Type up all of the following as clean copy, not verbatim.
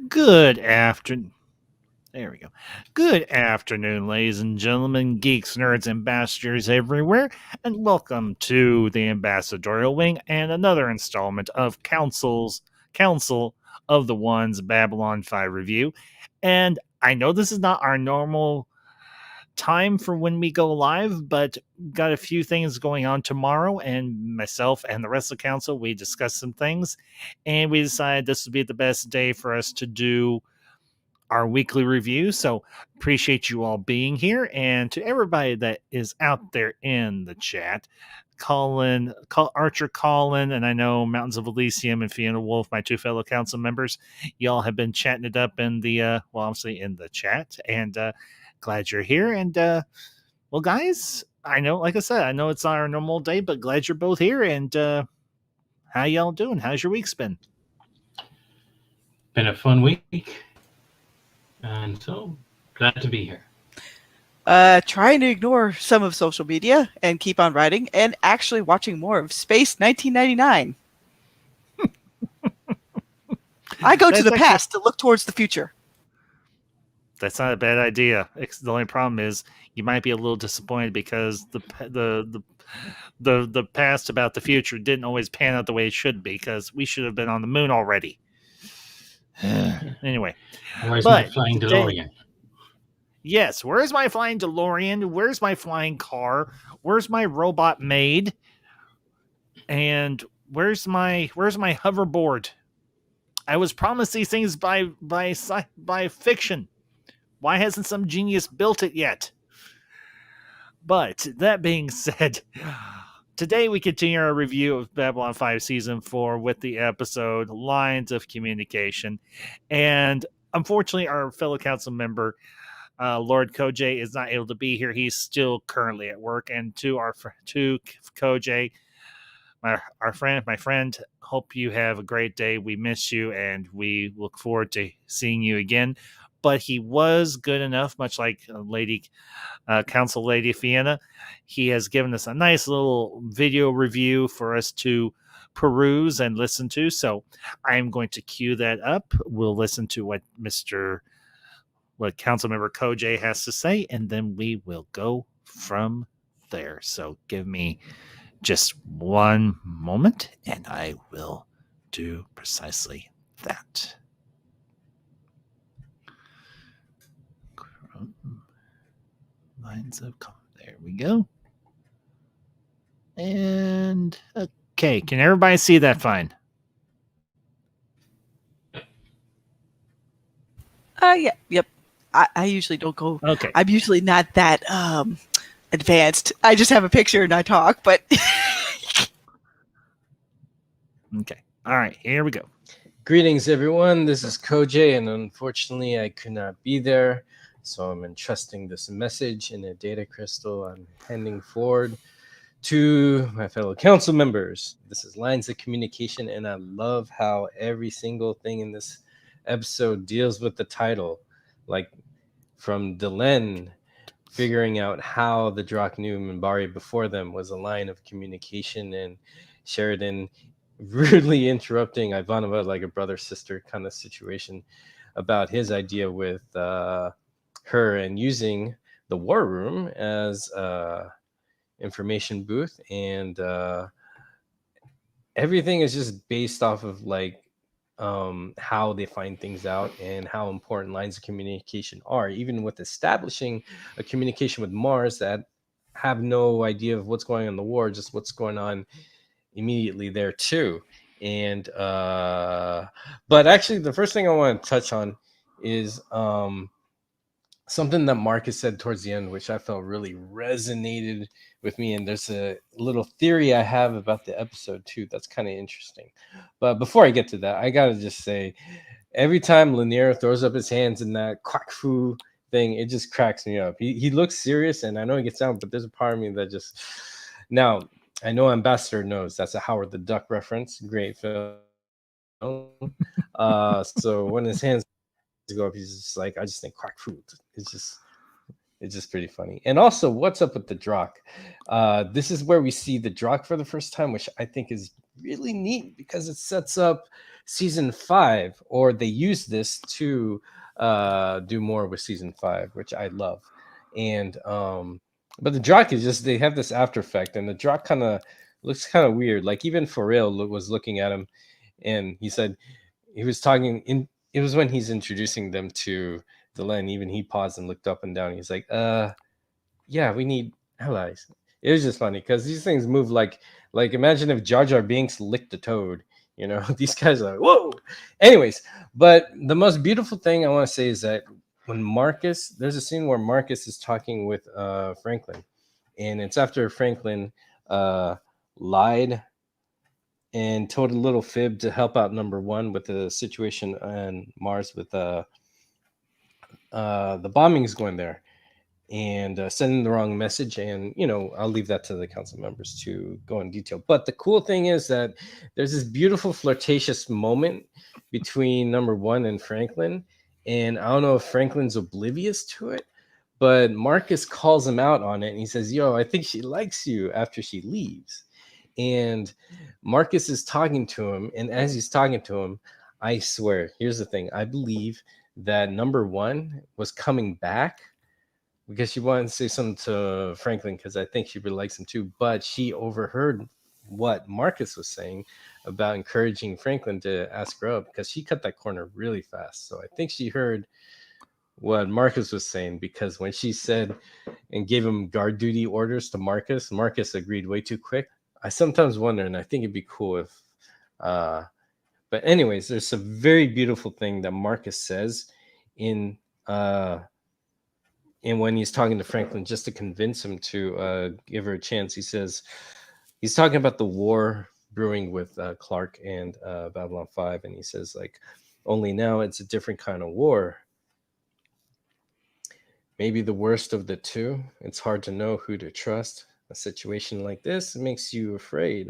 Good afternoon. There we go. Good afternoon, ladies and gentlemen, geeks, nerds, ambassadors everywhere, and welcome to the Ambassadorial Wing and another installment of Council of the Ones Babylon 5 review. And I know this is not our normal time for when we go live, but got a few things going on tomorrow, and myself and the rest of the council, we discussed some things, and we decided this would be the best day for us to do our weekly review. So appreciate you all being here, and to everybody that is out there in the chat, Archer Colin, and I know Mountains of Elysium and Fiona Wolf, my two fellow council members, y'all have been chatting it up in the obviously in the chat, and glad you're here. And well, guys, I know, like I said, I know it's not our normal day, but glad you're both here. And how y'all doing? How's your week's been? Been a fun week, and so glad to be here. Trying to ignore some of social media and keep on writing, and actually watching more of Space 1999. I go to the past to look towards the future. That's not a bad idea. The only problem is you might be a little disappointed because the past about the future didn't always pan out the way it should be, because we should have been on the moon already. Anyway, where's my flying DeLorean? Yes, where's my flying DeLorean? Where's my flying car? Where's my robot maid? And where's my hoverboard? I was promised these things by fiction. Why hasn't some genius built it yet? But that being said, today we continue our review of Babylon 5 Season 4 with the episode Lines of Communication. And unfortunately, our fellow council member, Lord Koj, is not able to be here. He's still currently at work. And to Koj, my friend, hope you have a great day. We miss you, and we look forward to seeing you again. But he was good enough, much like Council Lady Fiona. He has given us a nice little video review for us to peruse and listen to. So I'm going to cue that up. We'll listen to what Council Member Koj has to say, and then we will go from there. So give me just one moment, and I will do precisely that. Lines of there we go. And okay, can everybody see that fine? Yeah, yep. I usually don't go. Okay. I'm usually not that advanced. I just have a picture and I talk, but okay. All right, here we go. Greetings, everyone. This is Koj, and unfortunately, I could not be there. So I'm entrusting this message in a data crystal. I'm handing forward to my fellow council members. This is Lines of Communication, and I love how every single thing in this episode deals with the title. Like from Delenn figuring out how the Drakh knew Minbari before them was a line of communication, and Sheridan rudely interrupting Ivanova like a brother-sister kind of situation about his idea with her and using the war room as information booth, and everything is just based off of like how they find things out and how important lines of communication are, even with establishing a communication with Mars that have no idea of what's going on in the war, just what's going on immediately there too. And but actually the first thing I want to touch on is something that Marcus said towards the end, which I felt really resonated with me. And there's a little theory I have about the episode too that's kind of interesting. But before I get to that, I gotta just say, every time Lanier throws up his hands in that quack fu thing, it just cracks me up. He looks serious, and I know he gets down, but there's a part of me that just... Now, I know Ambassador knows that's a Howard the Duck reference. Great film. So when his hands go up, he's just like, I just think quack food. It's just pretty funny. And also, what's up with the Drakh? This is where we see the Drakh for the first time, which I think is really neat because it sets up season 5, or they use this to do more with season 5, which I love. And but the Drock is just, they have this after effect, and the Drock kind of looks kind of weird. Like even Pharrell was looking at him, and he said he was talking in. It was when he's introducing them to the land. Even he paused and looked up and down. He's like, yeah, we need allies. It was just funny because these things move like imagine if Jar Jar Binks licked a toad. You know, these guys are like, whoa. Anyways, but the most beautiful thing I want to say is that when Marcus, there's a scene where Marcus is talking with Franklin, and it's after Franklin lied and told a little fib to help out number one with the situation on Mars with the bombings going there, and sending the wrong message. And I'll leave that to the council members to go in detail. But the cool thing is that there's this beautiful flirtatious moment between number one and Franklin, and I don't know if Franklin's oblivious to it, but Marcus calls him out on it, and he says, yo, I think she likes you after she leaves. And Marcus is talking to him, and as he's talking to him, I swear, here's the thing, I believe that number one was coming back because she wanted to say something to Franklin, because I think she really likes him too. But she overheard what Marcus was saying about encouraging Franklin to ask her out, because she cut that corner really fast. So I think she heard what Marcus was saying, because when she said and gave him guard duty orders to Marcus, Marcus agreed way too quick. I sometimes wonder, and I think it'd be cool if but anyways, there's a very beautiful thing that Marcus says in and when he's talking to Franklin, just to convince him to give her a chance. He says he's talking about the war brewing with Clark and Babylon 5, and he says, like, only now it's a different kind of war. Maybe the worst of the two. It's hard to know who to trust. A situation like this makes you afraid,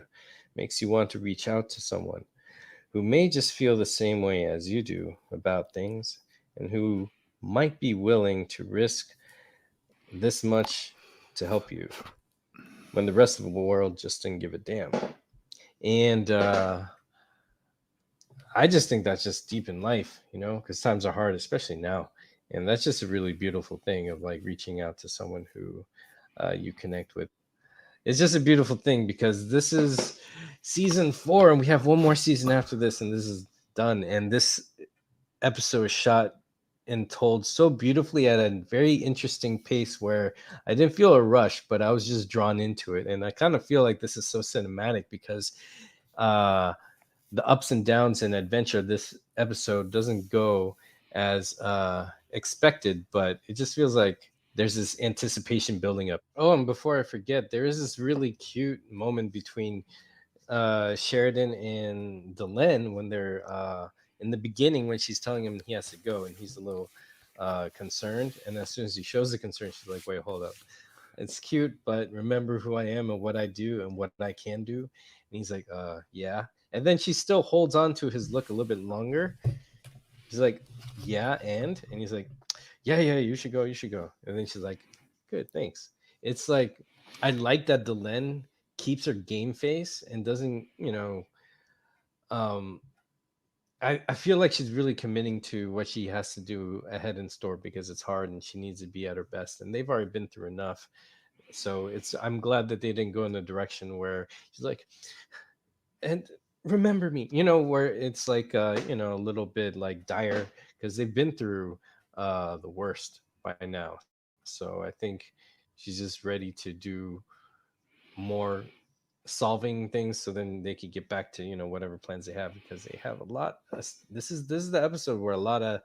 makes you want to reach out to someone who may just feel the same way as you do about things, and who might be willing to risk this much to help you when the rest of the world just didn't give a damn. And I just think that's just deep in life, because times are hard, especially now. And that's just a really beautiful thing of like reaching out to someone who you connect with. It's just a beautiful thing, because this is season 4, and we have one more season after this, and this is done. And this episode is shot and told so beautifully at a very interesting pace, where I didn't feel a rush, but I was just drawn into it. And I kind of feel like this is so cinematic, because the ups and downs and adventure of this episode doesn't go as expected, but it just feels like there's this anticipation building up. Oh, and before I forget, there is this really cute moment between Sheridan and Delenn when they're in the beginning, when she's telling him he has to go, and he's a little concerned. And as soon as he shows the concern, she's like, wait, hold up. It's cute, but remember who I am and what I do and what I can do. And he's like, yeah. And then she still holds on to his look a little bit longer. She's like, yeah, and he's like, yeah, you should go. And then she's like, good, thanks. It's like, I like that Delenn keeps her game face and doesn't, I feel like she's really committing to what she has to do ahead in store, because it's hard and she needs to be at her best. And they've already been through enough. So I'm glad that they didn't go in a direction where she's like, and remember me, where it's like a little bit like dire, because they've been through the worst by now. So I think she's just ready to do more solving things, so then they could get back to whatever plans they have, because they have a lot. This is the episode where a lot of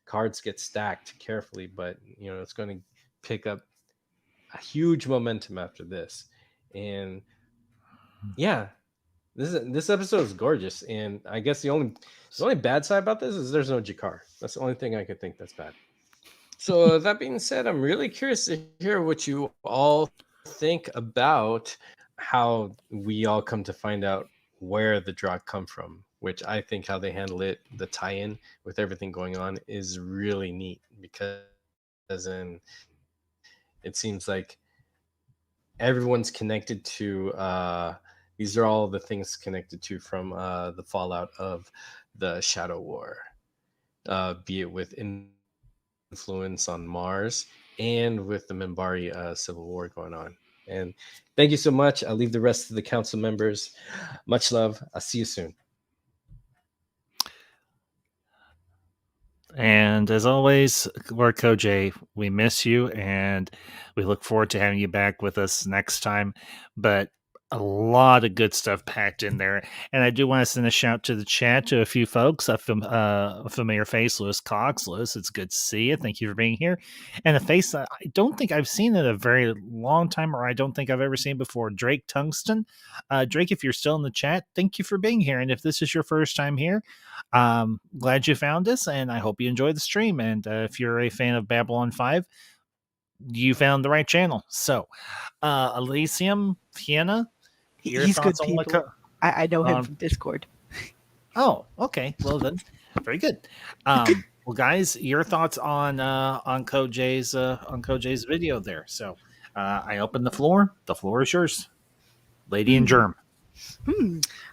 cards get stacked carefully, but it's going to pick up a huge momentum after this. And yeah, this episode is gorgeous. And I guess the only bad side about this is there's no Jakar. That's the only thing I could think that's bad. So that being said, I'm really curious to hear what you all think about how we all come to find out where the Drock come from, which I think how they handle it, the tie-in with everything going on, is really neat, because it seems like everyone's connected to these are all the things connected to from the fallout of the Shadow War, be it with influence on Mars and with the Minbari civil war going on. And thank you so much. I'll leave the rest to the council members. Much love. I'll see you soon. And as always, Lord Koj, we miss you, and we look forward to having you back with us next time. But a lot of good stuff packed in there. And I do want to send a shout to the chat to a few folks. A familiar face, Lewis Cox. Lewis, it's good to see you. Thank you for being here. And a face that I don't think I've seen in a very long time, or I don't think I've ever seen before, Drake Tungsten. Drake, if you're still in the chat, thank you for being here. And if this is your first time here, glad you found us, and I hope you enjoy the stream. And if you're a fan of Babylon 5, you found the right channel. So, Elysium, Fiona, your He's good thoughts on people. I know him from Discord. Oh, okay. Well then, very good. Well, guys, your thoughts on Koj's video there. So, I open the floor. The floor is yours, Lady in Germ.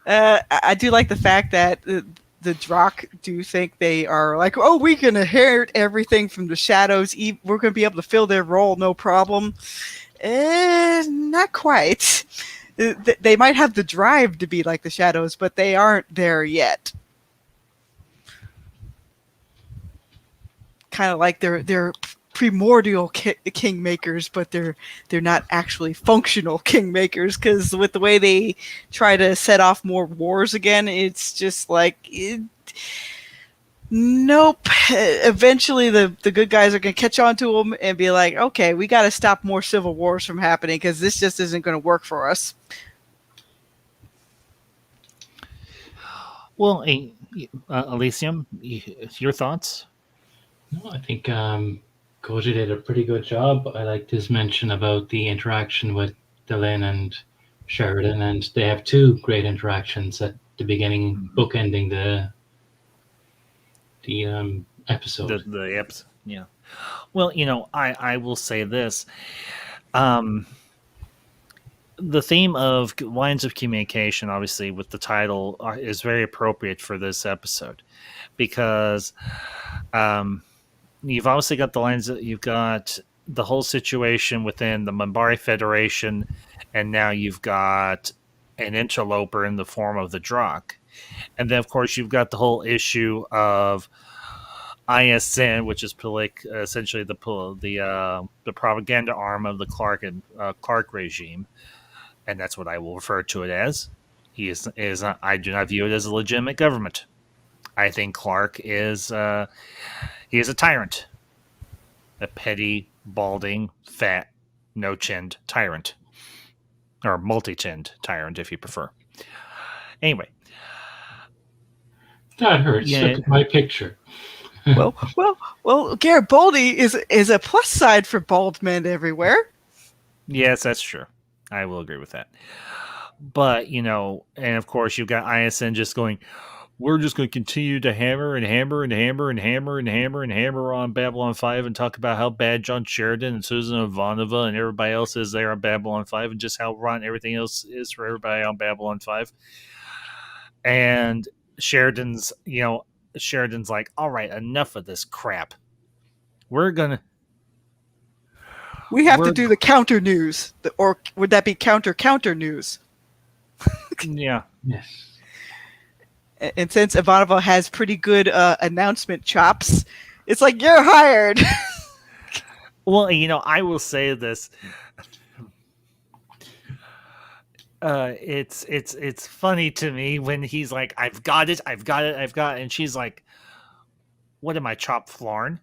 I do like the fact that the Drakh do think they are like, oh, we can inherit everything from the shadows. We're going to be able to fill their role, no problem. Not quite. They might have the drive to be like the shadows, but they aren't there yet. Kind of like they're primordial kingmakers, but they're not actually functional kingmakers, because with the way they try to set off more wars again, it's just like nope. Eventually the good guys are going to catch on to them and be like, okay, we got to stop more civil wars from happening, because this just isn't going to work for us. Well, Elysium, your thoughts? No, I think Koji did a pretty good job. I liked his mention about the interaction with Delenn and Sheridan, and they have two great interactions at the beginning, bookending the episode. The episode, yeah. Well, I will say this. The theme of lines of communication, obviously, with the title, is very appropriate for this episode, because you've obviously got the lines that you've got the whole situation within the Minbari Federation, and now you've got an interloper in the form of the Drakh. And then, of course, you've got the whole issue of ISN, which is essentially the propaganda arm of the Clark regime, and that's what I will refer to it as. I do not view it as a legitimate government. I think Clark is he is a tyrant, a petty, balding, fat, no-chinned tyrant, or multi-chinned tyrant, if you prefer. Anyway, that hurts. Yeah. Look at my picture. Well, Garibaldi is a plus side for bald men everywhere. Yes, that's true. I will agree with that. But, and of course you've got ISN just going, we're just going to continue to hammer and hammer and hammer and hammer and hammer and hammer on Babylon 5 and talk about how bad John Sheridan and Susan Ivanova and everybody else is there on Babylon 5, and just how rotten everything else is for everybody on Babylon 5. And Sheridan's like, all right, enough of this crap. We have to do the counter news, or would that be counter news? Yeah. Yes. And since Ivanova has pretty good announcement chops, it's like, you're hired. Well, I will say this. It's funny to me when he's like, I've got it, and she's like, what am I, Chop Flarn?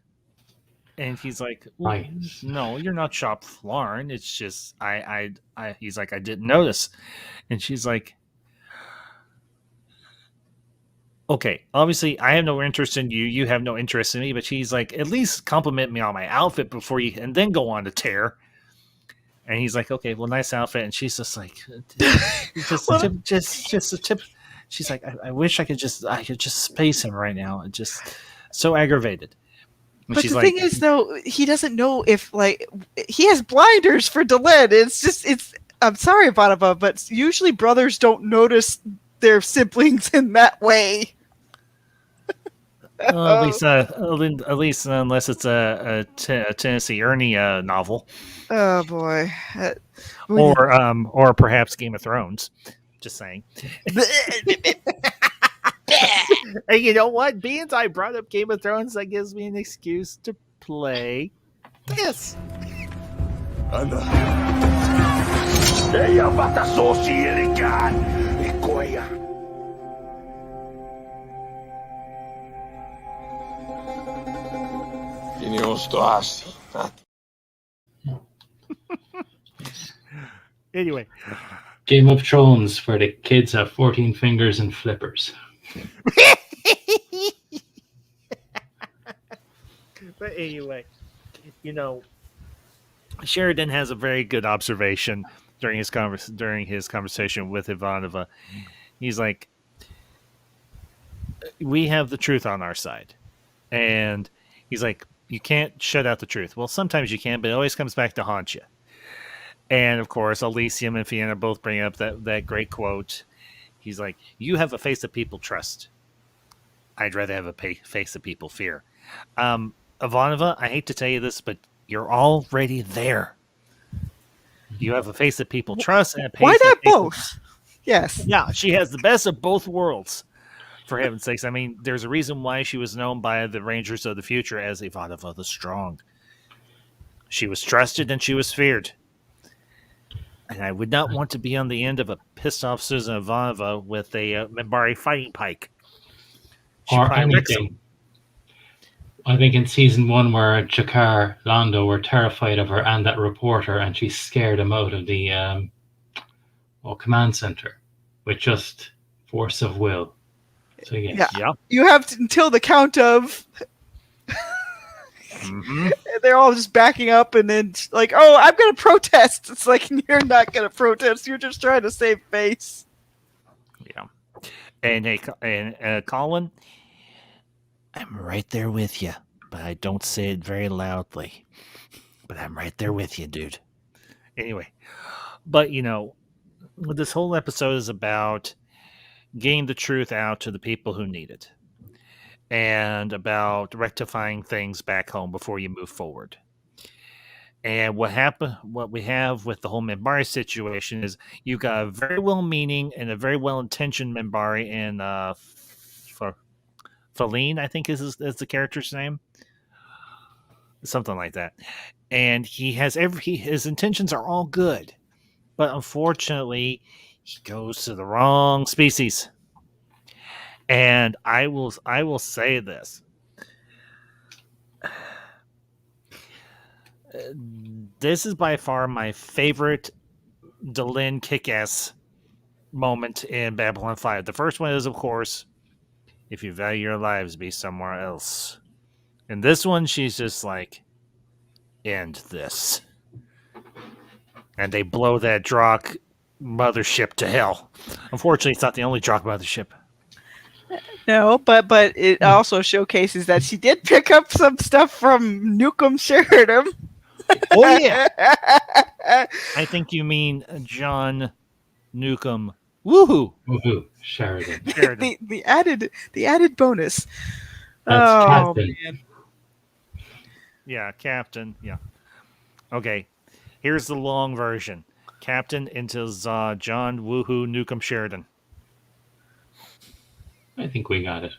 And he's like, well, Right. No, you're not Chop Flarn. It's just he's like, I didn't notice. And she's like, okay, obviously I have no interest in you. You have no interest in me. But she's like, at least compliment me on my outfit before you, and then go on to tear. And he's like, okay, well, nice outfit. And she's just like, just a tip. She's like, I wish I could just space him right now. And just so aggravated. And But she's the like, thing is, though, he doesn't know if, like, he has blinders for Delenn. I'm sorry, Ivanova, but usually brothers don't notice their siblings in that way. At least unless it's a Tennessee Ernie novel, Oh boy. We need- or perhaps Game of Thrones. Just saying. Hey, you know what? Being I brought up Game of Thrones, that gives me an excuse to play this. Ei avata sosialikään, rikkoja. Minusta Anyway, Game of Thrones, where the kids have 14 fingers and flippers. but anyway, you know, Sheridan has a very good observation during his conversation with Ivanova. He's like, we have the truth on our side, and he's like, you can't shut out the truth. Well, sometimes you can, but it always comes back to haunt you. And of course, Elysium and Fiona both bring up that great quote. He's like, you have a face that people trust. I'd rather have a face that people fear. Ivanova, I hate to tell you this, but you're already there. You have a face that people trust. And a Why face not that people- both? Yes. Yeah, she has the best of both worlds. For heaven's sakes. I mean, there's a reason why she was known by the Rangers of the Future as Ivanova the Strong. She was trusted and she was feared. And I would not want to be on the end of a pissed off Susan Ivanova with a Minbari fighting pike. She Or probably wrecks him. anything. I think in season 1 where Jakar, Londo were terrified of her and that reporter, and she scared him out of the command center with just force of will. So yes. Yeah. Yeah. You have until the count of. Mm-hmm. They're all just backing up, and then like, oh, I'm gonna protest. It's like you're not gonna protest. You're just trying to save face. Yeah. And hey, Colin, I'm right there with you, but I don't say it very loudly. But I'm right there with you, dude. Anyway, but you know, this whole episode is about getting the truth out to the people who need it, and about rectifying things back home before you move forward. And what we have with the whole Minbari situation is you've got a very well-meaning and a very well-intentioned Minbari in Feline, I think is the character's name, something like that. And he has his intentions are all good, but unfortunately, he goes to the wrong species. And I will say this. This is by far my favorite Delenn kick-ass moment in Babylon 5. The first one is, of course, if you value your lives, be somewhere else. And this one, she's just like, end this. And they blow that Drock mothership to hell. Unfortunately, it's not the only Drock mothership. No, but it also showcases that she did pick up some stuff from Newcomb Sheridan. Oh, yeah. I think you mean John Newcomb. Woohoo! Woohoo, Sheridan. Sheridan. the added bonus. That's Oh Captain. man. Yeah, Captain. Yeah. Okay. Here's the long version. Captain into John Woohoo Newcomb Sheridan. I think we got it.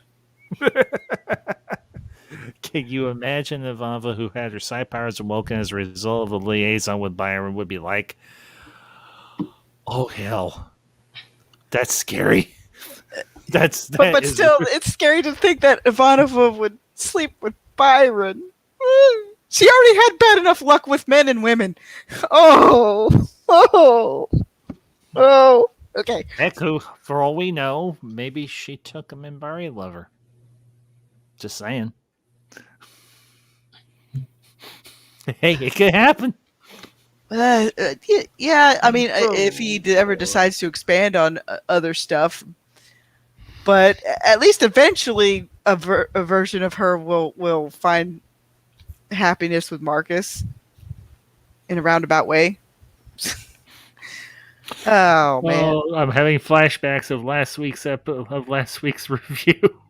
Can you imagine Ivanova, who had her psi powers awoken as a result of a liaison with Byron, would be like, oh, hell. That's scary. But Still, it's scary to think that Ivanova would sleep with Byron. She already had bad enough luck with men and women. Oh. Okay. Heck, who, for all we know, maybe she took a Minbari lover. Just saying. Hey, it could happen. Yeah, I mean, if he ever decides to expand on other stuff, but at least eventually a version of her will find happiness with Marcus in a roundabout way. Oh man! Well, I'm having flashbacks of last week's review.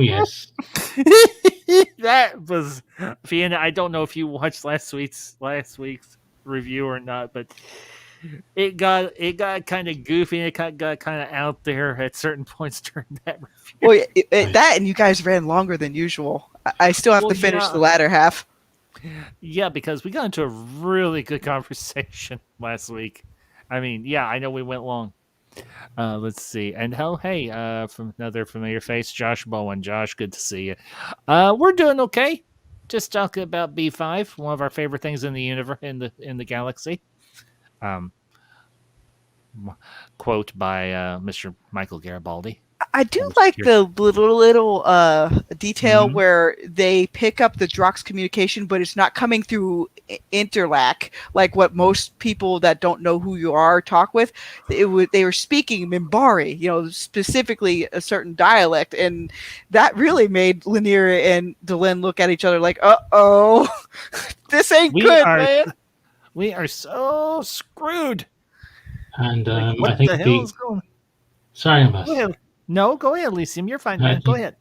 yes. That was Vienna. I don't know if you watched last week's review or not, but it got kind of goofy. It got kind of out there at certain points during that review. Well, that and you guys ran longer than usual. I still have Well, to finish yeah. the latter half. Yeah, because we got into a really good conversation last week. I mean, yeah, I know we went long. Let's see. And hey, from another familiar face, Josh Bowen. Josh, good to see you. We're doing okay. Just talking about B5, one of our favorite things in the universe, in the galaxy. Um, quote by Mr. Michael Garibaldi. I do Always like curious. the little detail Mhm. where they pick up the Drox communication, but it's not coming through interlac like what most people that don't know who you are talk with. They were speaking Mimbari, specifically a certain dialect, and that really made Lanier and Delenn look at each other like, "Uh-oh, this ain't good, man." We are so screwed. And Like, what I think the hell is going? sorry, Go Ambas. ahead. No, go ahead, Elysium. You're fine, I man. Go think ahead.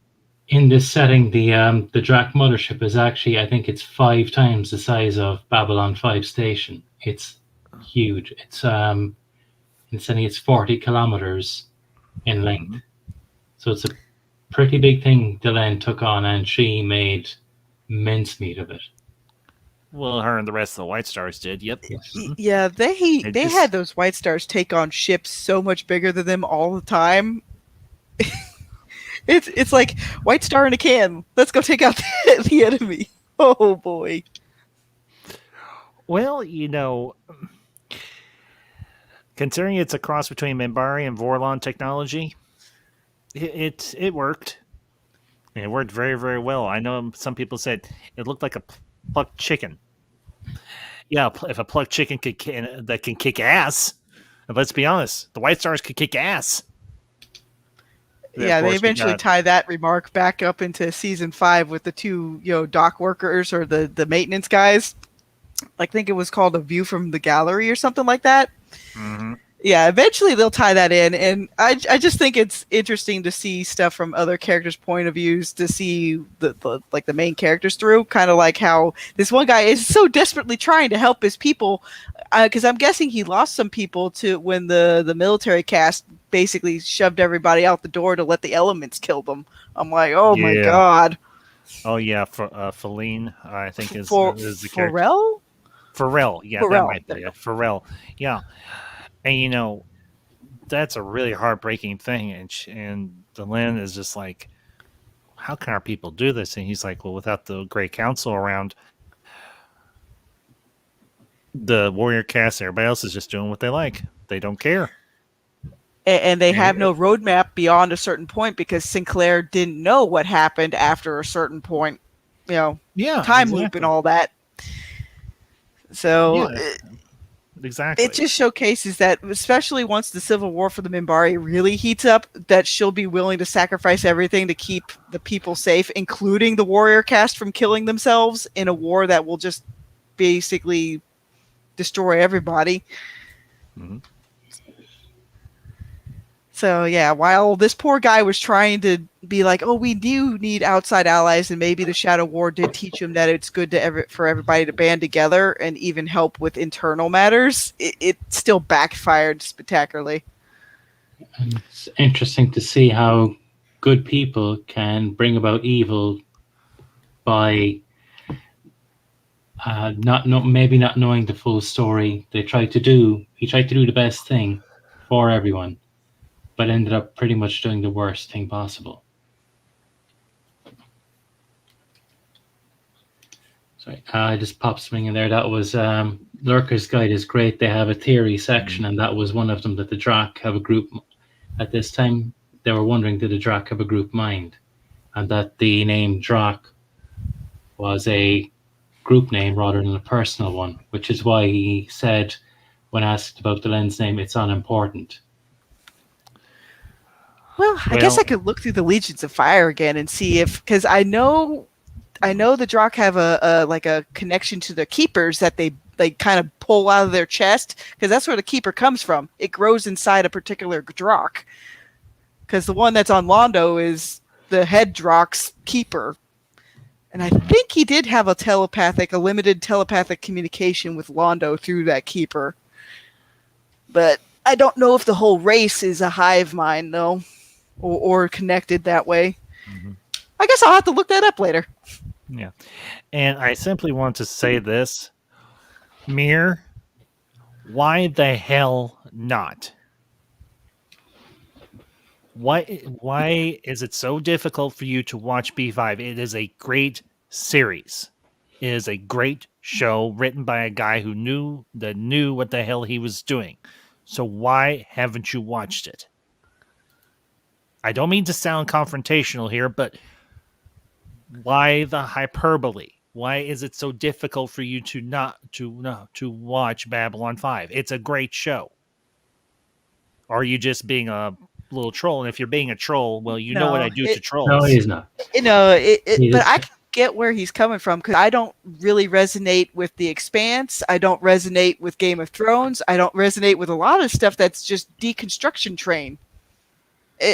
in this setting, the Drac mothership is actually, I think it's 5 times the size of Babylon 5 station. It's huge. It's 40 kilometers in length. So it's a pretty big thing Delenn took on, and she made mincemeat of it. Well, her and the rest of the White Stars did. Yep. Yes. Yeah, they just- had those White Stars take on ships so much bigger than them all the time. It's like White Star in a can. Let's go take out the enemy. Oh boy. Well, considering it's a cross between Minbari and Vorlon technology, it worked. And it worked very, very well. I know some people said it looked like a plucked chicken. Yeah, if a plucked chicken that can kick ass. And let's be honest, the White Stars could kick ass. Yeah, Of they course, we eventually got- tie that remark back up into season 5 with the two, dock workers or the maintenance guys. I think it was called A View from the Gallery or something like that. Mhm. Yeah, eventually they'll tie that in, and I just think it's interesting to see stuff from other characters' point of views, to see the main characters through, kind of like how this one guy is so desperately trying to help his people, because I'm guessing he lost some people to when the military cast basically shoved everybody out the door to let the elements kill them. I'm like, oh my Yeah. god. Oh yeah, Feline, I think is the character. Pharrell? Pharrell, yeah, that Pharrell, might there be you it. Pharrell, yeah. And that's a really heartbreaking thing. And Delenn is just like, how can our people do this? And he's like, well, without the Great Council around, the warrior cast, everybody else is just doing what they like. They don't care. And they have no roadmap beyond a certain point because Sinclair didn't know what happened after a certain point, Yeah, time loop and all that. So Yeah, exactly. it just showcases that, especially once the civil war for the Minbari really heats up, that she'll be willing to sacrifice everything to keep the people safe, including the warrior caste from killing themselves in a war that will just basically destroy everybody. Mhm. So yeah, while this poor guy was trying to be like, oh, we do need outside allies, and maybe the Shadow War did teach him that it's good for everybody to band together and even help with internal matters, it still backfired spectacularly. And it's interesting to see how good people can bring about evil by maybe not knowing the full story. He tried to do the best thing for everyone, but ended up pretty much doing the worst thing possible. Sorry, I just popped something in there. That was Lurker's Guide is great. They have a theory section, and that was one of them, that the Drac have a group. At this time, they were wondering, did the Drac have a group mind? And that the name Drac was a group name rather than a personal one, which is why he said, when asked about Delenn's name, it's unimportant. Well, I guess I could look through the Legions of Fire again and see if, because I know the Drock have a connection to the Keepers that they kind of pull out of their chest, because that's where the Keeper comes from. It grows inside a particular Drock. Because the one that's on Londo is the head Drock's keeper. And I think he did have a limited telepathic communication with Londo through that keeper. But I don't know if the whole race is a hive mind, though, or connected that way. Mm-hmm. I guess I'll have to look that up later. Yeah. And I simply want to say this. Mir, why the hell not? Why is it so difficult for you to watch B5? It is a great series. It is a great show written by a guy who knew what the hell he was doing. So why haven't you watched it? I don't mean to sound confrontational here, but why the hyperbole? Why is it so difficult for you to watch Babylon 5? It's a great show. Or are you just being a little troll? And if you're being a troll, well, you know what I do to trolls. No, he's not. But I can get where he's coming from, because I don't really resonate with The Expanse. I don't resonate with Game of Thrones. I don't resonate with a lot of stuff that's just deconstruction train.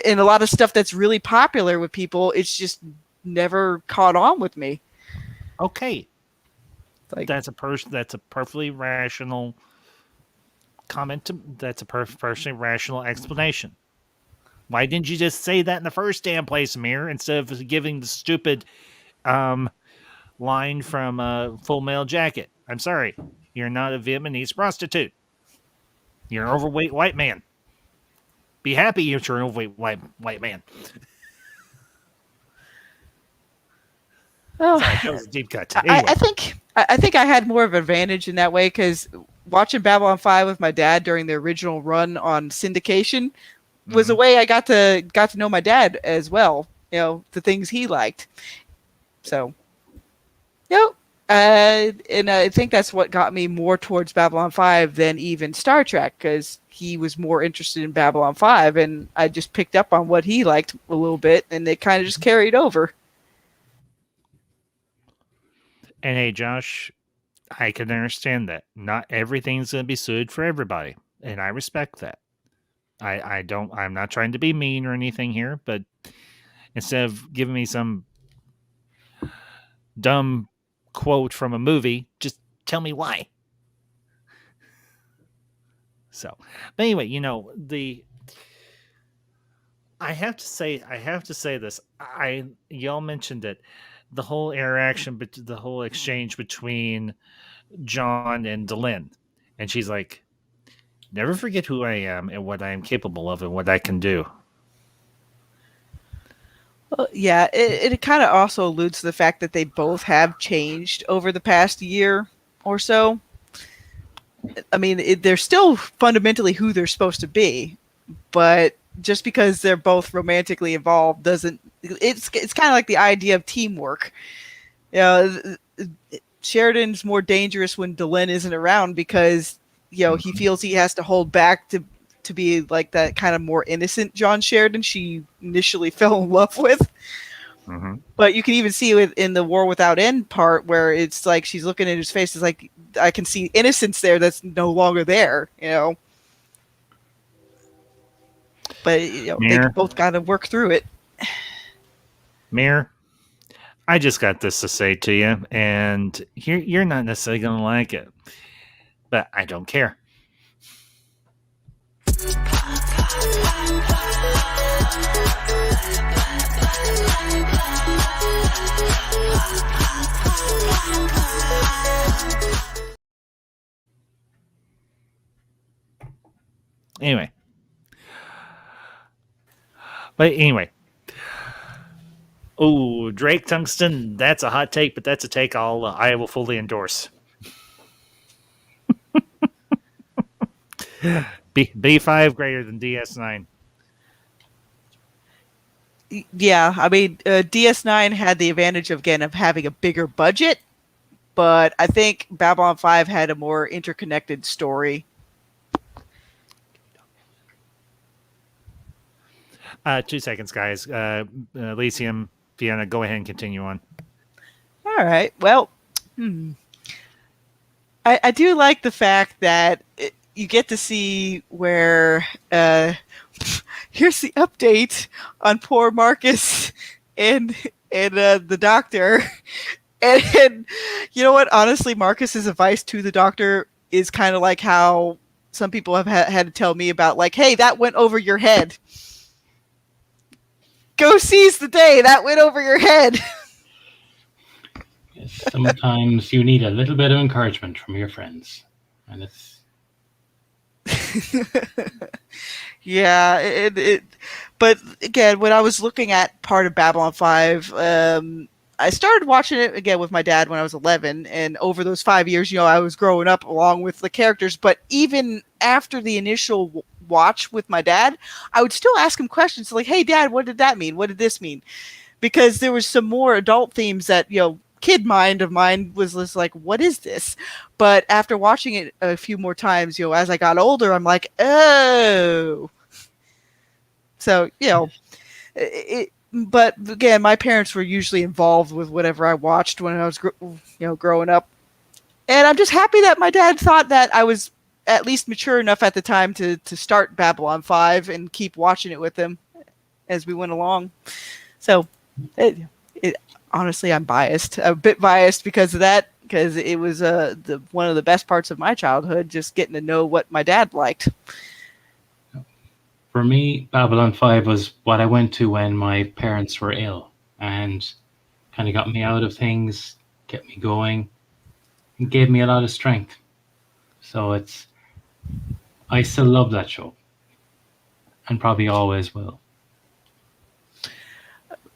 And a lot of stuff that's really popular with people, it's just never caught on with me. Okay. Like, That's a perfectly rational comment. That's a perfectly rational explanation. Why didn't you just say that in the first damn place, Amir, instead of giving the stupid line from Full Metal Jacket? I'm sorry, you're not a Vietnamese prostitute. You're an overweight white man. Be happy you're an overweight white man. well, Sorry, that was a deep cut. Anyway. I think I had more of an advantage in that way, because watching Babylon 5 with my dad during the original run on syndication was a way I got to know my dad as well. You know, the things he liked. So, and I think that's what got me more towards Babylon 5 than even Star Trek, because he was more interested in Babylon 5, and I just picked up on what he liked a little bit, and it kind of just carried over. And hey, Josh, I can understand that. Not everything's going to be suited for everybody, and I respect that. I'm not trying to be mean or anything here, but instead of giving me some dumb quote from a movie, just tell me why. So, but anyway, I have to say this. Y'all mentioned it. The whole interaction, but the whole exchange between John and Delin, and she's like, "Never forget who I am and what I am capable of and what I can do." Well, yeah, it kind of also alludes to the fact that they both have changed over the past year or so. I mean, they're still fundamentally who they're supposed to be, but just because they're both romantically involved doesn't. It's kind of like the idea of teamwork. Sheridan's more dangerous when Delin isn't around, because he feels he has to hold back to be like that kind of more innocent John Sheridan she initially fell in love with. Mm-hmm. But you can even see it in the War Without End part, where it's like she's looking at his face. It's like, I can see innocence there that's no longer there, But they both got to work through it. Mir, I just got this to say to you, and you're not necessarily going to like it, but I don't care. Anyway. But anyway. Oh, Drake Tungsten, that's a hot take, but that's a take I will fully endorse. B5 greater than DS9. Yeah, I mean, DS9 had the advantage of having a bigger budget, but I think Babylon 5 had a more interconnected story. 2 seconds, guys. Elysium, Fiona, go ahead and continue on. All right. Well, I do like the fact that you get to see where here's the update on poor Marcus and the doctor, and you know what? Honestly, Marcus's advice to the doctor is kind of like how some people have had to tell me about, like, hey, that went over your head. Go seize the day. That went over your head. Sometimes you need a little bit of encouragement from your friends, and it's Yeah, but again, when I was looking at part of Babylon 5, I started watching it again with my dad when I was 11, and over those 5 years, I was growing up along with the characters. But even after the initial watch with my dad, I would still ask him questions like, "Hey, Dad, what did that mean? What did this mean?" Because there was some more adult themes that kid mind of mine was just like, what is this? But after watching it a few more times, as I got older, I'm like, oh. So, but again, my parents were usually involved with whatever I watched when I was, growing up. And I'm just happy that my dad thought that I was at least mature enough at the time to start Babylon 5 and keep watching it with him as we went along. So, honestly, I'm biased, a bit biased because of that, because it was one of the best parts of my childhood, just getting to know what my dad liked. For me, Babylon 5 was what I went to when my parents were ill, and kind of got me out of things, kept me going, and gave me a lot of strength. So I still love that show, and probably always will.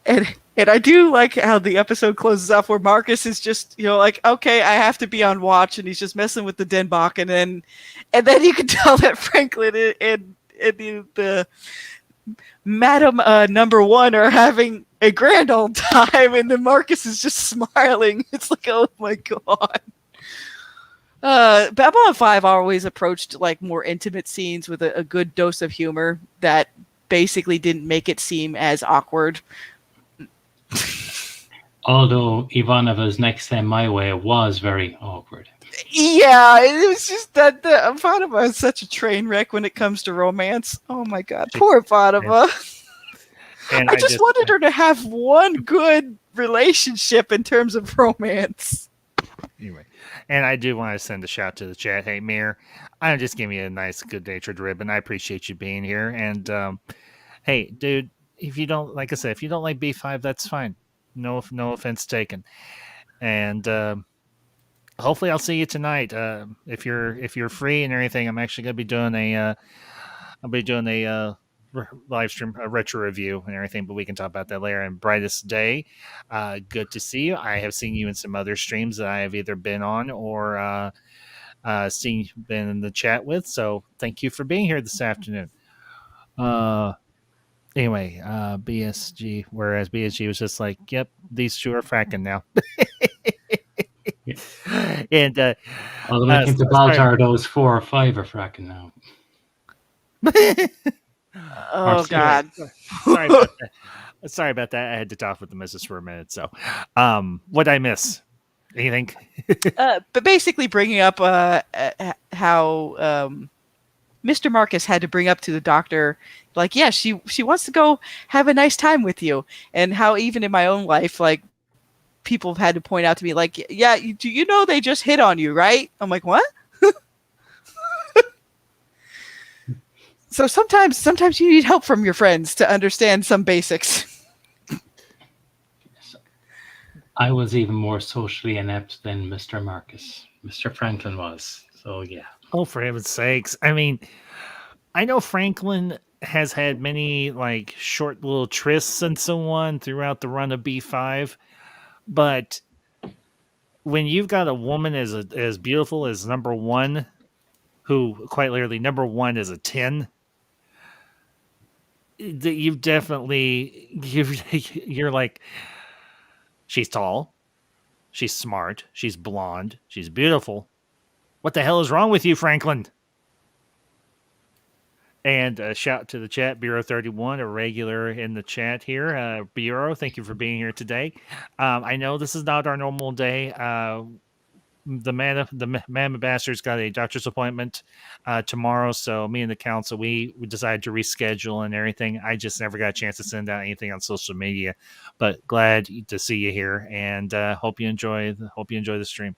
And I do like how the episode closes off where Marcus is just, like, okay, I have to be on watch, and he's just messing with the Denbach, and then you can tell that Franklin and the Madam Number One are having a grand old time, and then Marcus is just smiling. It's like, oh my god. Babylon 5 always approached like more intimate scenes with a good dose of humor that basically didn't make it seem as awkward. Although Ivanova's Next Time My Way was very awkward. Yeah, it was just that Ivanova is such a train wreck when it comes to romance. Oh my god, poor Ivanova. And I just wanted her to have one good relationship in terms of romance. Anyway, and I do want to send a shout to the chat. Hey, Mir, I'm just giving you a nice, good-natured ribbon. I appreciate you being here. And hey, dude, if you don't, like I said, if you don't like B5, that's fine. No offense taken. And hopefully, I'll see you tonight. If you're free and everything, I'm actually gonna be doing a live stream, a retro review and everything, but we can talk about that later. And Brightest Day, good to see you. I have seen you in some other streams that I have either been on or been in the chat with. So thank you for being here this afternoon. Anyway, BSG, whereas BSG was just like, yep, these two are fracking now. And although I think the Baltar, those 4 or 5 are fracking now. Oh god. Sorry about that. Sorry about that. I had to talk with the missus for a minute. So what did I miss? Anything? But basically bringing up how Mr. Marcus had to bring up to the doctor, like, yeah, she wants to go have a nice time with you. And how even in my own life, like, people have had to point out to me, like, yeah, do you know they just hit on you, right? I'm like, what? So sometimes you need help from your friends to understand some basics. I was even more socially inept than Mr. Marcus. Mr. Franklin was. So, yeah. Oh, for heaven's sakes. I mean, I know Franklin has had many, like, short little trysts and so on throughout the run of B5, but when you've got a woman as beautiful as Number One, who quite literally Number One is a 10, you've definitely you're like, she's tall, she's smart, she's blonde, she's beautiful. What the hell is wrong with you, Franklin? And a shout to the chat, Bureau 31, a regular in the chat here. Bureau, thank you for being here today. I know this is not our normal day. Mamma Bastard's got a doctor's appointment tomorrow, so me and the council we decided to reschedule and everything. I just never got a chance to send out anything on social media, but glad to see you here, and hope you enjoy the stream.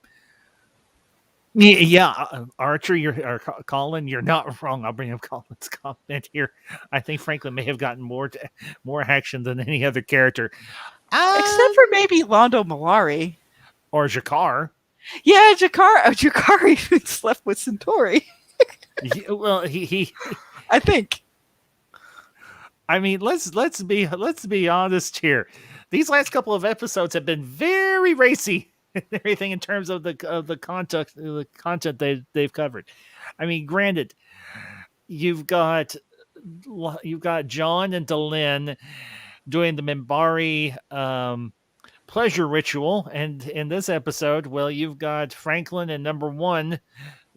Yeah, Archer, Colin, you're not wrong. I'll bring up Colin's comment here. I think Franklin may have gotten more action than any other character, Except for maybe Londo Malari. or Jakar. Yeah, Jakar even slept with Centauri. Well, he I think. I mean, let's be honest here. These last couple of episodes have been very racy and everything in terms of the content they've covered. I mean, granted, you've got John and Delenn doing the Minbari pleasure ritual, and in this episode, well, you've got Franklin and Number One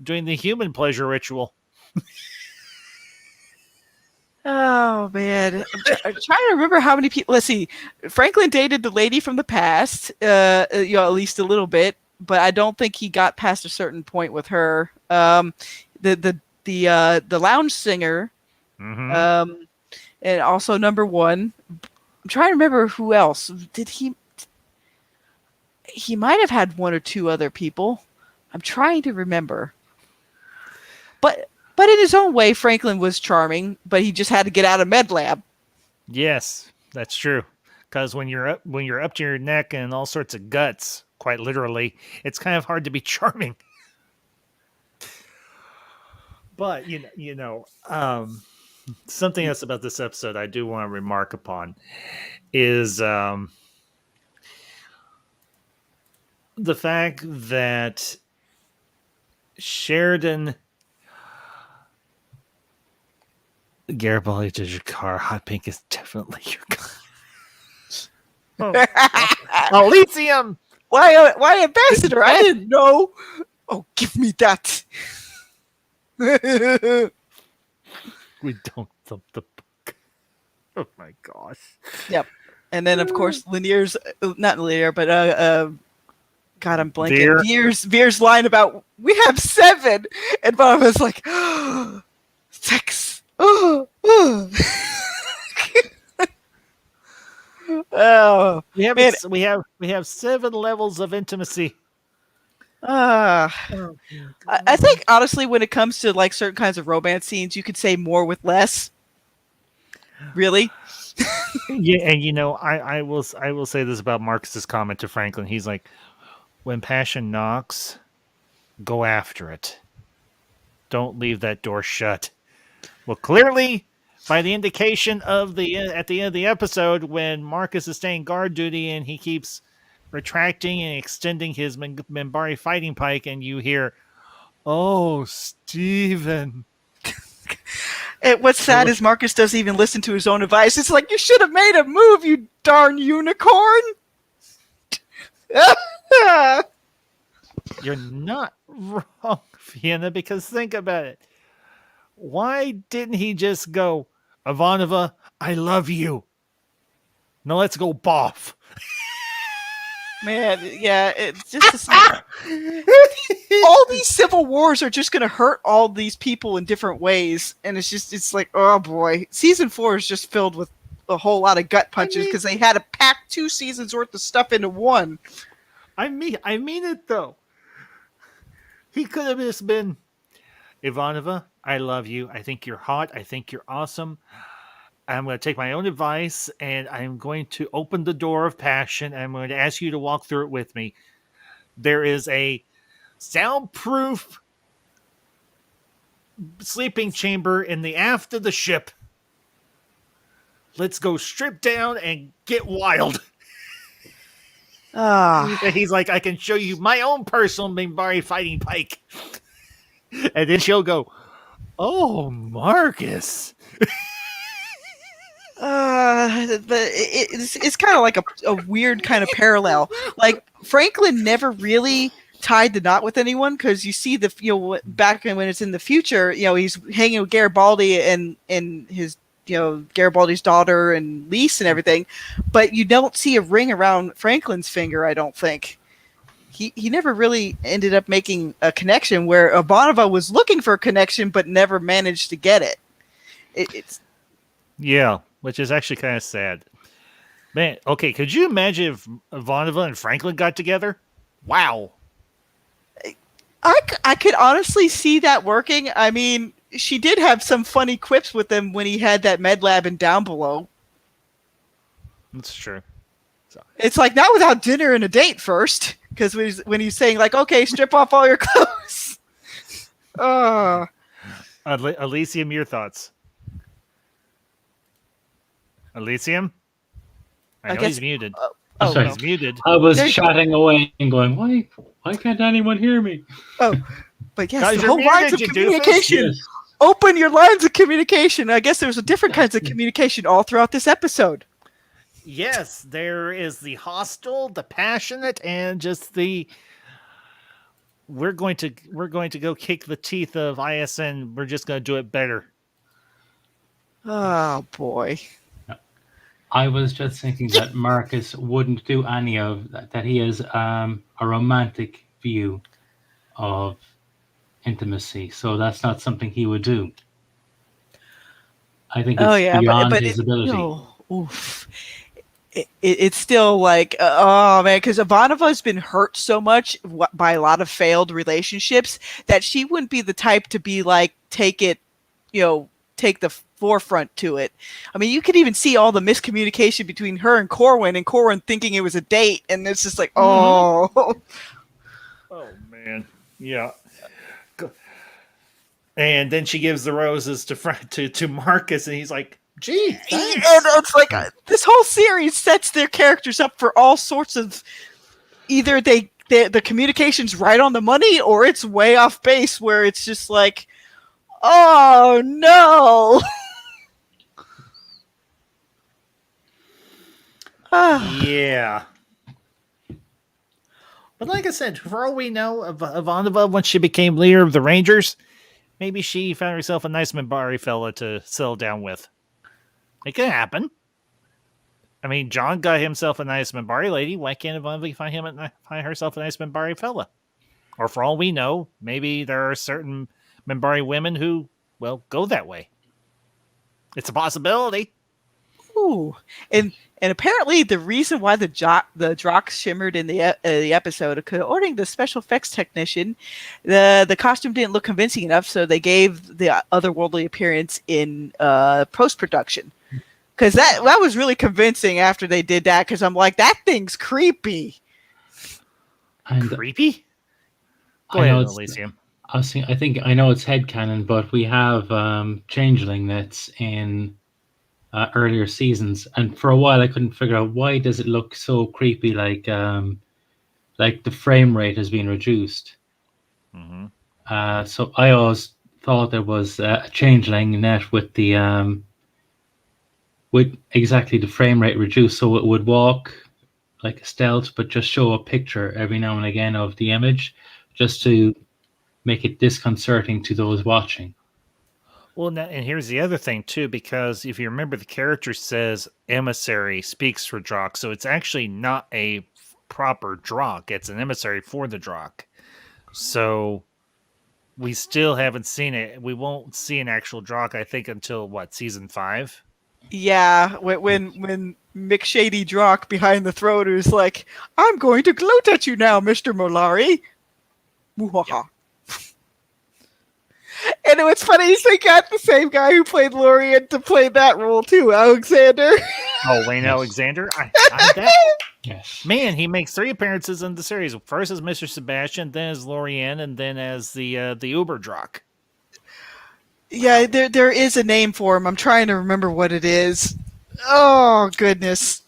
doing the human pleasure ritual. Oh man, I'm trying to remember how many people. Let's see. Franklin dated the lady from the past, at least a little bit, but I don't think he got past a certain point with her. The lounge singer, Mm-hmm. and also Number One. I'm trying to remember who else. Did he? He might have had one or two other people. I'm trying to remember, but in his own way, Franklin was charming, but he just had to get out of med lab. Yes, that's true. Because when you're up to your neck in all sorts of guts, quite literally, it's kind of hard to be charming. But something else about this episode I do want to remark upon is the fact that Sheridan, Garibaldi to Jakar, hot pink is definitely your guy. Elysium! Why ambassador? I didn't know. Oh, give me that. We don't thump the book. Oh my gosh. Yep. And then of course Lanier's not Lanier, but God, I'm blanking. Veer's line about we have 7, and Bob was like, oh, 6. Oh. Oh, We have 7 levels of intimacy. I think honestly, when it comes to like certain kinds of romance scenes, you could say more with less. Really? Yeah, and I will say this about Marcus's comment to Franklin. He's like, when passion knocks, go after it. Don't leave that door shut. Well, clearly, by the indication of at the end of the episode, when Marcus is staying guard duty and he keeps retracting and extending his Minbari fighting pike, and you hear, "Oh, Steven." And what's sad is Marcus doesn't even listen to his own advice. It's like, you should have made a move, you darn unicorn. You're not wrong, Vienna, because think about it. Why didn't he just go, Ivanova, I love you. Now let's go boff. Man, yeah, it's just all these civil wars are just going to hurt all these people in different ways, and it's like, oh boy, season 4 is just filled with a whole lot of gut punches because they had to pack 2 seasons worth of stuff into one. I mean it though. He could have just been, Ivanova, I love you. I think you're hot. I think you're awesome. I'm going to take my own advice, and I'm going to open the door of passion, and I'm going to ask you to walk through it with me. There is a soundproof sleeping chamber in the aft of the ship. Let's go strip down and get wild. And he's like, I can show you my own personal Minbari fighting pike. And then she'll go, oh, Marcus. It's kind of like a weird kind of parallel. Like Franklin never really tied the knot with anyone because you see back when it's in the future, he's hanging with Garibaldi and his Garibaldi's daughter and Lise and everything, but you don't see a ring around Franklin's finger. I don't think he never really ended up making a connection where Ivanova was looking for a connection but never managed to get it. It's Yeah, which is actually kind of sad. Man, okay, could you imagine if Ivanova and Franklin got together? Wow. I could honestly see that working. I mean, she did have some funny quips with him when he had that med lab in Down Below. That's true. It's like not without dinner and a date first, because when he's saying like, "Okay, strip off all your clothes." Elysium, your thoughts? Elysium? I know he's muted. I'm sorry. He's muted. I was There- chatting away and going, why can't anyone hear me? But yes, Guys, the you're whole lines of muted, you doofus. communication. Yes. Open your lines of communication. I guess there's a different kinds of communication all throughout this episode. Yes, there is the hostile, the passionate, and just the we're going to go kick the teeth of ISN. We're just going to do it better. Oh boy. I was just thinking that Marcus wouldn't do any of that. That he has a romantic view of intimacy, so that's not something he would do. I think it's beyond his ability. No, oof. It's still like, oh man, because Ivanova's been hurt so much by a lot of failed relationships that she wouldn't be the type to be like, take the forefront to it. I mean, you could even see all the miscommunication between her and Corwin thinking it was a date, and it's just like, oh. Oh man, yeah. And then she gives the roses to Marcus, and he's like, "Gee, thanks." And it's like this whole series sets their characters up for all sorts of either the communication's right on the money or it's way off base where it's just like, oh no. Yeah. But like I said, for all we know of Ivanova, once she became leader of the Rangers, maybe she found herself a nice Minbari fella to settle down with. It can happen. I mean, John got himself a nice Minbari lady. Why can't Ivanova find herself a nice Minbari fella? Or for all we know, maybe there are certain Minbari women who, well, go that way. It's a possibility. Ooh. And apparently the reason why the Drox shimmered in the episode, according to the special effects technician, the costume didn't look convincing enough, so they gave the otherworldly appearance in post-production. Because that was really convincing after they did that, because I'm like, that thing's creepy. And Creepy? Go I ahead, know Elysium. I think I know it's headcanon, but we have changeling nets in earlier seasons, and for a while I couldn't figure out why does it look so creepy, like the frame rate has been reduced. Mm-hmm. So I always thought there was a changeling net with the with exactly the frame rate reduced, so it would walk like a stealth, but just show a picture every now and again of the image, just to make it disconcerting to those watching. Well, now, and here's the other thing, too, because if you remember, the character says emissary speaks for Drock, so it's actually not a proper Drock. It's an emissary for the Drock. So we still haven't seen it. We won't see an actual Drock, I think, until, season 5? Yeah, when Mick Shady Drock behind the throne is like, I'm going to gloat at you now, Mr. Molari. Muhaha. And what's funny is they got the same guy who played Lorien to play that role too, Alexander. Oh, Wayne Alexander? Yes. Man, he makes 3 appearances in the series. First as Mr. Sebastian, then as Lorien, and then as the Uber Drock. Yeah, there is a name for him. I'm trying to remember what it is. Oh, goodness.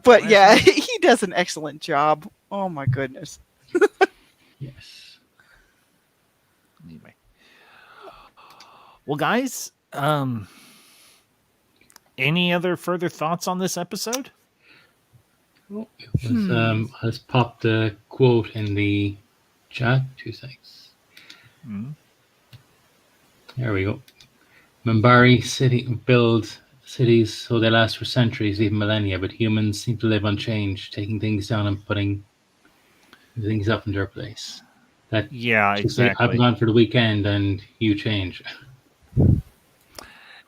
But yeah, he does an excellent job. Oh, my goodness. Yes. Anyway. Well, guys, any other further thoughts on this episode? It was, has popped a quote in the chat. 2 seconds. There we go. Minbari build cities so they last for centuries, even millennia, but humans seem to live unchanged, taking things down and putting Things up in their place. That Yeah, just say, I'm exactly. gone for the weekend and you change.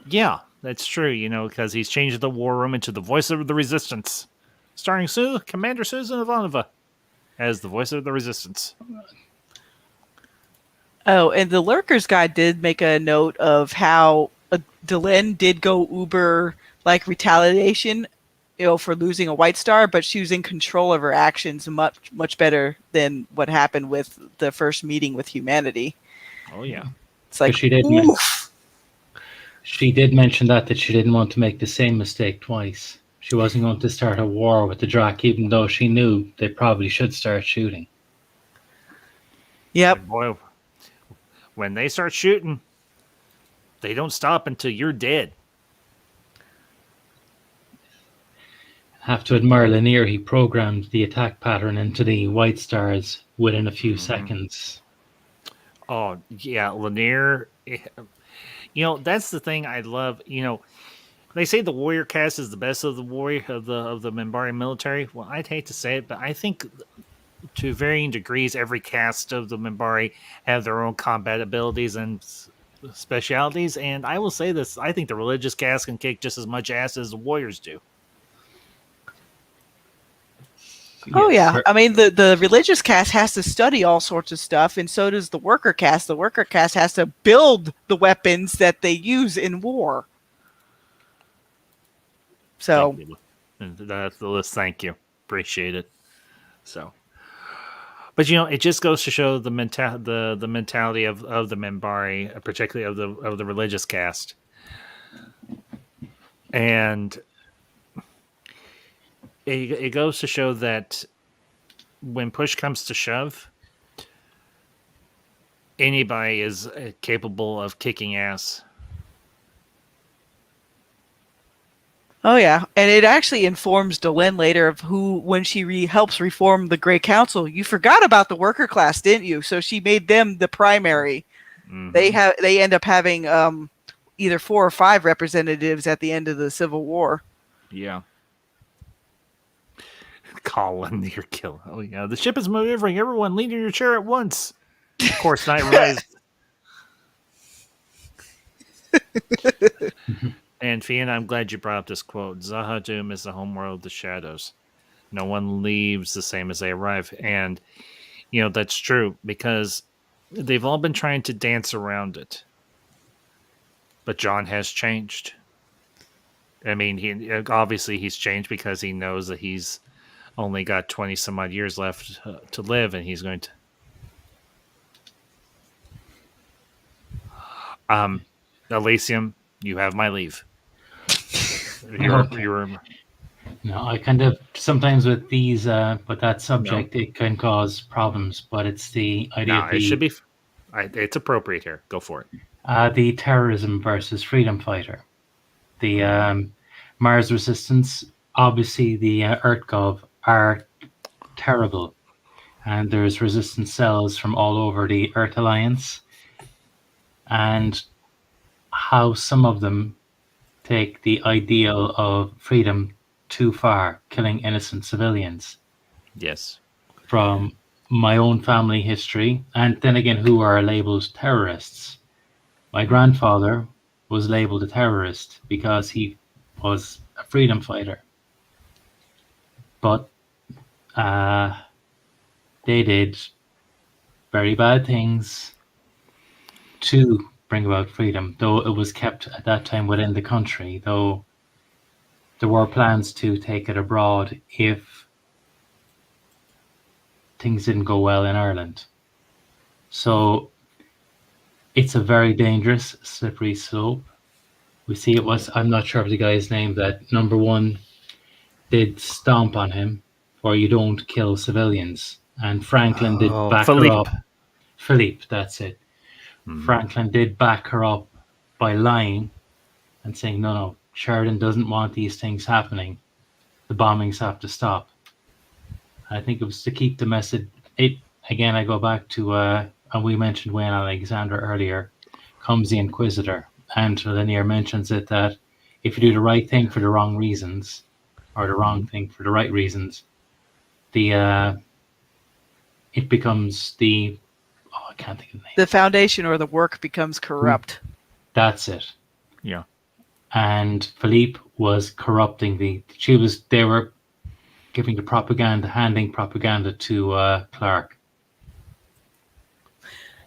Yeah, that's true. Because he's changed the war room into the voice of the resistance, starring Commander Susan Ivanova as the voice of the resistance. Oh, and the Lurkers guy did make a note of how Delenn did go uber like retaliation, for losing a White Star, but she was in control of her actions much better than what happened with the first meeting with humanity. Oh yeah, It's like, she did. oof. She did mention that she didn't want to make the same mistake twice. She wasn't going to start a war with the Drak, even though she knew they probably should start shooting. Yep. and boy, when they start shooting, they don't stop until you're dead. Have to admire Lanier. He programmed the attack pattern into the White Stars within a few seconds. Oh yeah, Lanier. That's the thing I love. They say the warrior cast is the best of the warrior of the Minbari military. Well, I'd hate to say it, but I think to varying degrees, every cast of the Minbari have their own combat abilities and specialities. And I will say this: I think the religious cast can kick just as much ass as the warriors do. Oh Yes. yeah. I mean, the religious cast has to study all sorts of stuff, and so does the worker cast. The worker cast has to build the weapons that they use in war. So Thank you. And that's the list. Thank you. Appreciate it. So, but it just goes to show the mentality of the Minbari, particularly of the religious caste, and it goes to show that when push comes to shove, anybody is capable of kicking ass. oh yeah, and it actually informs Delenn later of who, when she helps reform the Grey Council. You forgot about the worker class, didn't you? So she made them the primary. Mm-hmm. They end up having either 4 or 5 representatives at the end of the Civil War. Yeah. Colin, near kill. Oh yeah, the ship is maneuvering. Everyone, lean in your chair at once. Of course, Night Rise. And Fiona, I'm glad you brought up this quote. Zahadum is the homeworld of the shadows. No one leaves the same as they arrive. And, that's true because they've all been trying to dance around it. But John has changed. I mean, obviously he's changed because he knows that he's only got 20 some odd years left to live, and he's going to. Elysium, you have my leave. You're No, I kind of sometimes with these, but that subject it can cause problems. But it's the idea of it should be. It's appropriate here. Go for it. the terrorism versus freedom fighter, the Mars resistance. Obviously, the EarthGov are terrible, and there's resistance cells from all over the Earth Alliance, and how some of them take the ideal of freedom too far, killing innocent civilians. Yes. From my own family history, and then again, who are labeled terrorists. My grandfather was labeled a terrorist because he was a freedom fighter. But they did very bad things to bring about freedom, though it was kept at that time within the country, though there were plans to take it abroad if things didn't go well in Ireland. So it's a very dangerous, slippery slope. We see it was, I'm not sure of the guy's name, that number one did stomp on him for you don't kill civilians. And Franklin did back her up. Philippe, that's it. Franklin did back her up by lying and saying, no, Sheridan doesn't want these things happening. The bombings have to stop. I think it was to keep the message. Again, I go back to, and we mentioned Wayne Alexander earlier, comes the Inquisitor. And Lanier mentions it that if you do the right thing for the wrong reasons, or the wrong thing for the right reasons, the it becomes the I can't think of the name. The foundation or the work becomes corrupt. That's it. Yeah. And Philippe was corrupting they were giving the propaganda, handing propaganda to Clark.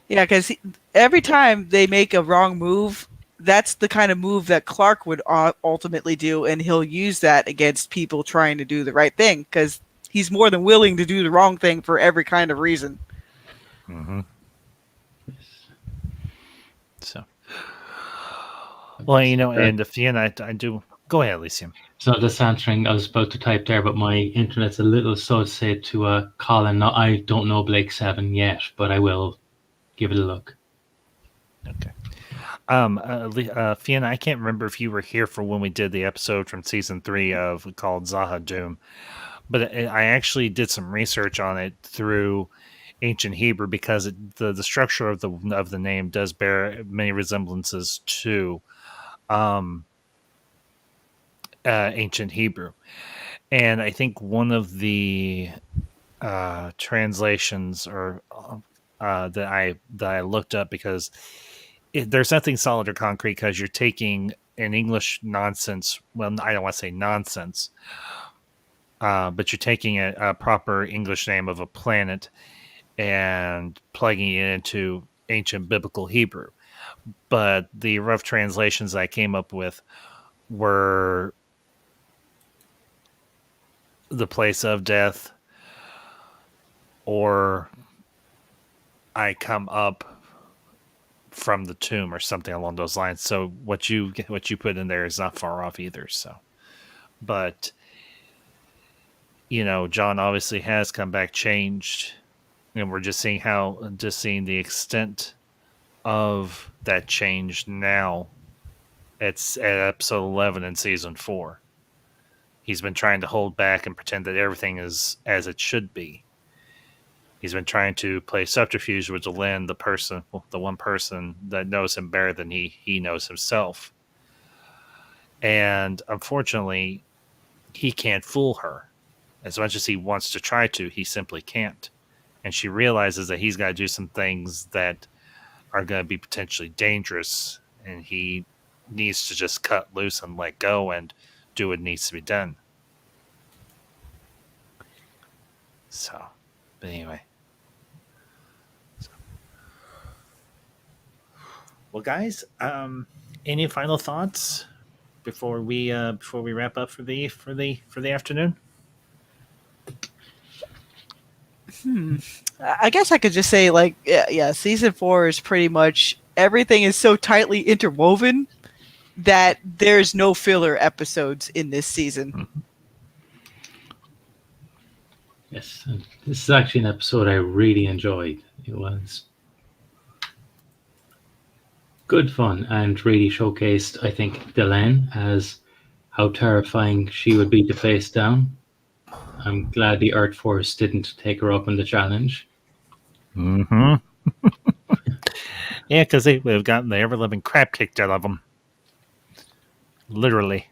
Yeah, because every time they make a wrong move, that's the kind of move that Clark would ultimately do, and he'll use that against people trying to do the right thing, because he's more than willing to do the wrong thing for every kind of reason. Mm-hmm. So, well, and if I do go ahead, Elysium. So just answering, I was about to type there, but my internet's a little slow to say to Colin. No, I don't know Blake 7 yet, but I will give it a look. Okay. Fiona, I can't remember if you were here for when we did the episode from season 3 called Zaha Doom, but I actually did some research on it through ancient Hebrew because the structure of the name does bear many resemblances to ancient Hebrew, and I think one of the translations or that I looked up because there's nothing solid or concrete because you're taking an English nonsense. Well, I don't want to say nonsense, but you're taking a proper English name of a planet and plugging it into ancient biblical Hebrew. But the rough translations I came up with were the place of death, or I come up from the tomb, or something along those lines. So what you put in there is not far off either. So, but John obviously has come back changed, and we're just seeing the extent of that change now. It's at episode 11 in season 4. He's been trying to hold back and pretend that everything is as it should be. He's been trying to play subterfuge with Lynn, the one person that knows him better than he knows himself. And unfortunately, he can't fool her. As much as he wants to try to, he simply can't. And she realizes that he's got to do some things that are going to be potentially dangerous, and he needs to just cut loose and let go and do what needs to be done. So, but anyway. Well, guys, any final thoughts before we wrap up for the afternoon? I guess I could just say, yeah, season 4 is pretty much everything is so tightly interwoven that there's no filler episodes in this season. Mm-hmm. Yes, and this is actually an episode I really enjoyed. It was good fun and really showcased, I think, Delenn as how terrifying she would be to face down. I'm glad the Earth Force didn't take her up on the challenge. Mm-hmm. Yeah, because they would have gotten the ever-living crap kicked out of them. Literally.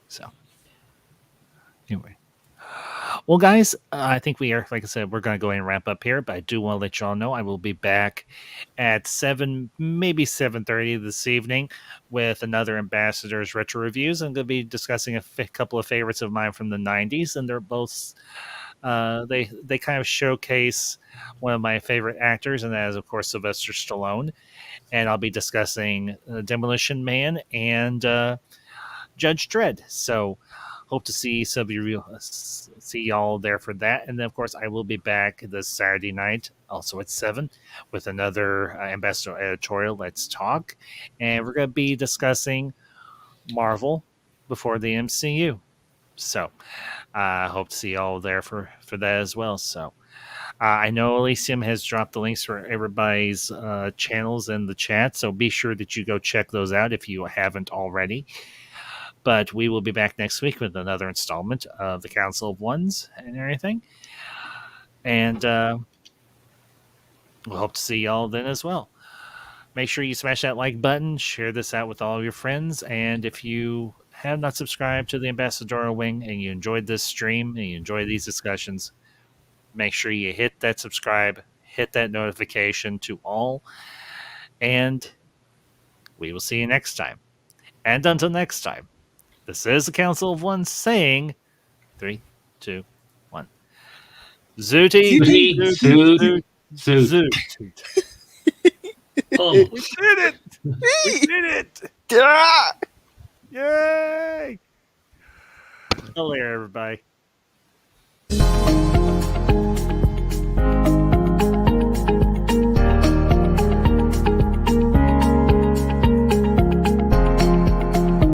So, anyway. Well, guys, I think we are, like I said, we're going to go ahead and wrap up here, but I do want to let y'all know I will be back at 7, maybe 7:30 this evening with another Ambassadors Retro Reviews. I'm going to be discussing a couple of favorites of mine from the 90s, and they're both, they kind of showcase one of my favorite actors, and that is, of course, Sylvester Stallone. And I'll be discussing Demolition Man and Judge Dredd. So, hope to see y'all there for that. And then, of course, I will be back this Saturday night, also at 7, with another Ambassador Editorial, Let's Talk. And we're going to be discussing Marvel before the MCU. So, I hope to see y'all there for that as well. So, I know Elysium has dropped the links for everybody's channels in the chat. So, be sure that you go check those out if you haven't already. But we will be back next week with another installment of the Council of Ones and everything. And we'll hope to see y'all then as well. Make sure you smash that like button, share this out with all of your friends. And if you have not subscribed to the Ambassadorial Wing and you enjoyed this stream and you enjoyed these discussions, make sure you hit that subscribe, hit that notification to all, and we will see you next time. And until next time, this is the Council of One saying 3, 2, 1. Zooty, Zooty. zoot, Zoot. zoot, zoot. Oh, We did it! We did it! Ah! Yay! Hello there, everybody.